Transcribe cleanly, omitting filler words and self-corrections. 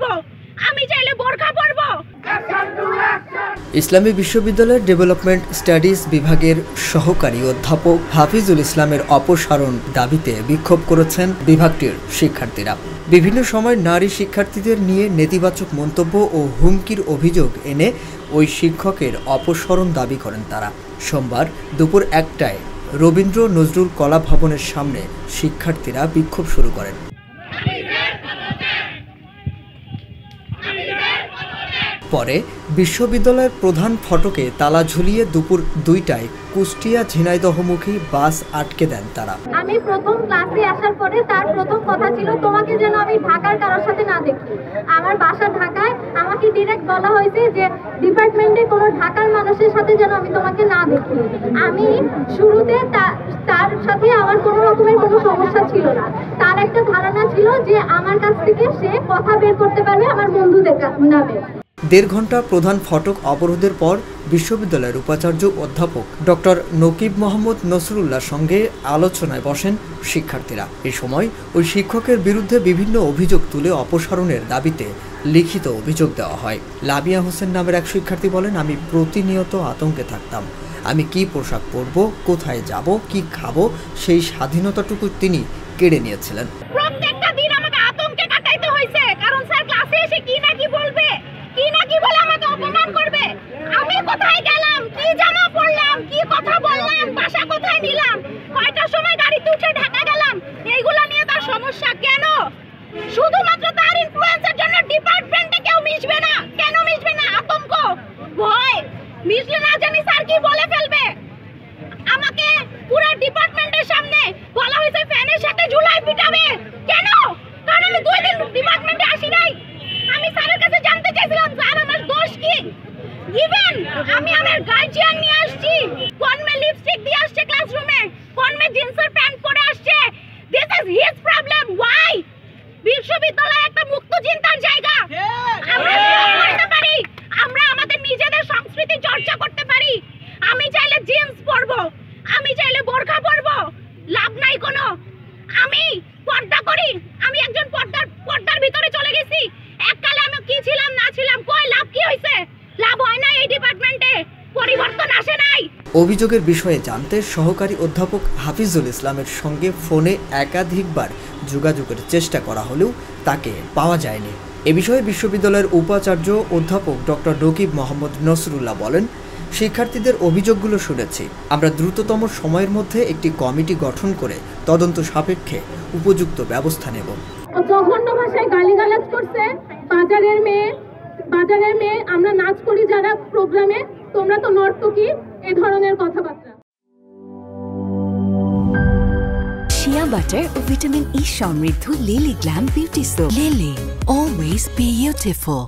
পরবো, আমি চাইলে বোরকা পরবো। ইসলামী বিশ্ববিদ্যালয়ের ডেভেলপমেন্ট স্টাডিজ বিভাগের সহকারী অধ্যাপক হাফিজুল ইসলামের অপসারণ দাবিতে বিক্ষোভ করেছেন বিভাগটির শিক্ষার্থীরা। বিভিন্ন সময় নারী শিক্ষার্থীদের নিয়ে নেতিবাচক মন্তব্য ও হুমকির অভিযোগ এনে ওই শিক্ষকের অপসারণ দাবি করেন তারা। সোমবার দুপুর 1টায় রবীন্দ্র নজরুল কলা ভবনের সামনে শিক্ষার্থীরা বিক্ষোভ শুরু করেন। পরে বিশ্ববিদ্যালয়ের প্রধান ফটকে তালা ঝুলিয়ে দুপুর 2টায় কুষ্টিয়া ঝিনাইদহমুখী বাস আটকে দেন তারা। আমি প্রথম ক্লাসে আসার পরে তার প্রথম কথা ছিল তোমাকে যেন আমি ঢাকার কারোর সাথে না দেখি। আমার বাসা ঢাকায়, আমাকে ডিরেক্ট বলা হয়েছে যে ডিপার্টমেন্টে কোনো ঢাকার মানুষের সাথে যেন আমি তোমাকে না দেখি। আমি শুরুতে তার সাথে আমার কোনো রকমের কোনো সমস্যা ছিল না। তার একটা ধারণা ছিল যে আমার কাছ থেকে সে কথা বের করতে পারবে আমার বন্ধুদের নামে। 1.5 ঘন্টা প্রধান ফটক অবরোধের পর বিশ্ববিদ্যালয়ের উপাচার্য অধ্যাপক ডক্টর নকিব মোহাম্মদ নসরুল্লাহর সঙ্গে আলোচনায় বসেন শিক্ষার্থীরা। এই সময় ওই শিক্ষকের বিরুদ্ধে বিভিন্ন অভিযোগ তুলে অপসারণের দাবিতে লিখিত অভিযোগ দেওয়া হয়। লামিয়া হোসেন নামের এক শিক্ষার্থী বলেন, আমি প্রতিনিয়ত আতঙ্কে থাকতাম। আমি কি পোশাক পরব, কোথায় যাব, কি খাবো, সেই স্বাধীনতাটুকু তিনি কেড়ে নিয়েছিলেন। প্রত্যেকটা দিন আমাকে আতঙ্কে কাটাইতে হয়েছে, কারণ স্যার ক্লাসে এসে কি না কি বলবে, কি না কি বলে আমাকে অপমান করবে। আমি কোথায় গেলাম, কি জামা পরলাম, কি কথা বললাম, বাসা কোথায় নিলাম, কয়টার সময় গাড়িতে উঠে ঢাকা গেলাম, এইগুলা নিয়ে তার সমস্যা কেন? শুধুমাত্র তার ইনফ্লুয়েন্সের জন্য ডিপার্টমেন্টে কেউ মিশবে না। কেন মিশবে না? আতঙ্ক, ভয়। মিশলে না জানি স্যার কি বলে ফেলবে। আমাকে পুরো ডিপার্টমেন্টের সামনে বলা হয়েছে ফ্যানের সাথে ঝুলাই পিটাবে। কেন? কারণ আমি 2 দিন ডিপার্টমেন্টে আসি নাই। আমি স্যারের কাছে জানতে চাইছিলাম স্যার আমার দোষ কি। ইভেন আমি আমার গার্জিয়ান নিয়ে আসছি, কোন মে লিপস্টিক দিয়ে আসছে ক্লাসরুমে, কোন মে জিন্সের প্যান্ট পরে আসছে। This is his problem. Why? বিশ্ববিদ্যালয় একটা মুক্ত চিন্তার জায়গা। আমরা করতে পারি, আমরা আমাদের নিজেদের সংস্কৃতি চর্চা করতে পারি। আমি চাইলে জিন্স পরবো, আমি চাইলে বোরকা পরবো, লাভ নাই কোনো। আমি পর্দা করি, আমি একজন পর্দার ভিতরে চলে গেছি। এককালে আমি কি ছিলাম না ছিলাম, কই লাভ কি হইছে? লাভ হয় না, এই ডিপার্টমেন্টে পরিবর্তন আসে নাই। অভিযোগের বিষয়ে জানতে সহকারী অধ্যাপক হাফিজুল ইসলামের সঙ্গে ফোনে একাধিকবার যোগাযোগের চেষ্টা করা হলেও তাকে পাওয়া যায়নি। এ বিষয়ে বিশ্ববিদ্যালয়ের উপাচার্য অধ্যাপক ডক্টর নকিব মোহাম্মদ নসরুল্লাহ বলেন, শিক্ষার্থীদের অভিযোগগুলো শুনেছি। আমরা দ্রুততম সময়ের মধ্যে একটি কমিটি গঠন করে তদন্ত সাপেক্ষে উপযুক্ত ব্যবস্থা নেব। জঘন্য ভাষায় গালিগালাজ করছে। বাজারের মেয়ে আমরা নাচ করি যারা প্রোগ্রামে, তোমরা তো নর্তকী, এই ধরনের কথাবার্তা। শিয়া বাটার ও ভিটামিন ই সমৃদ্ধ lily glam beauty soap. Lily, always beautiful.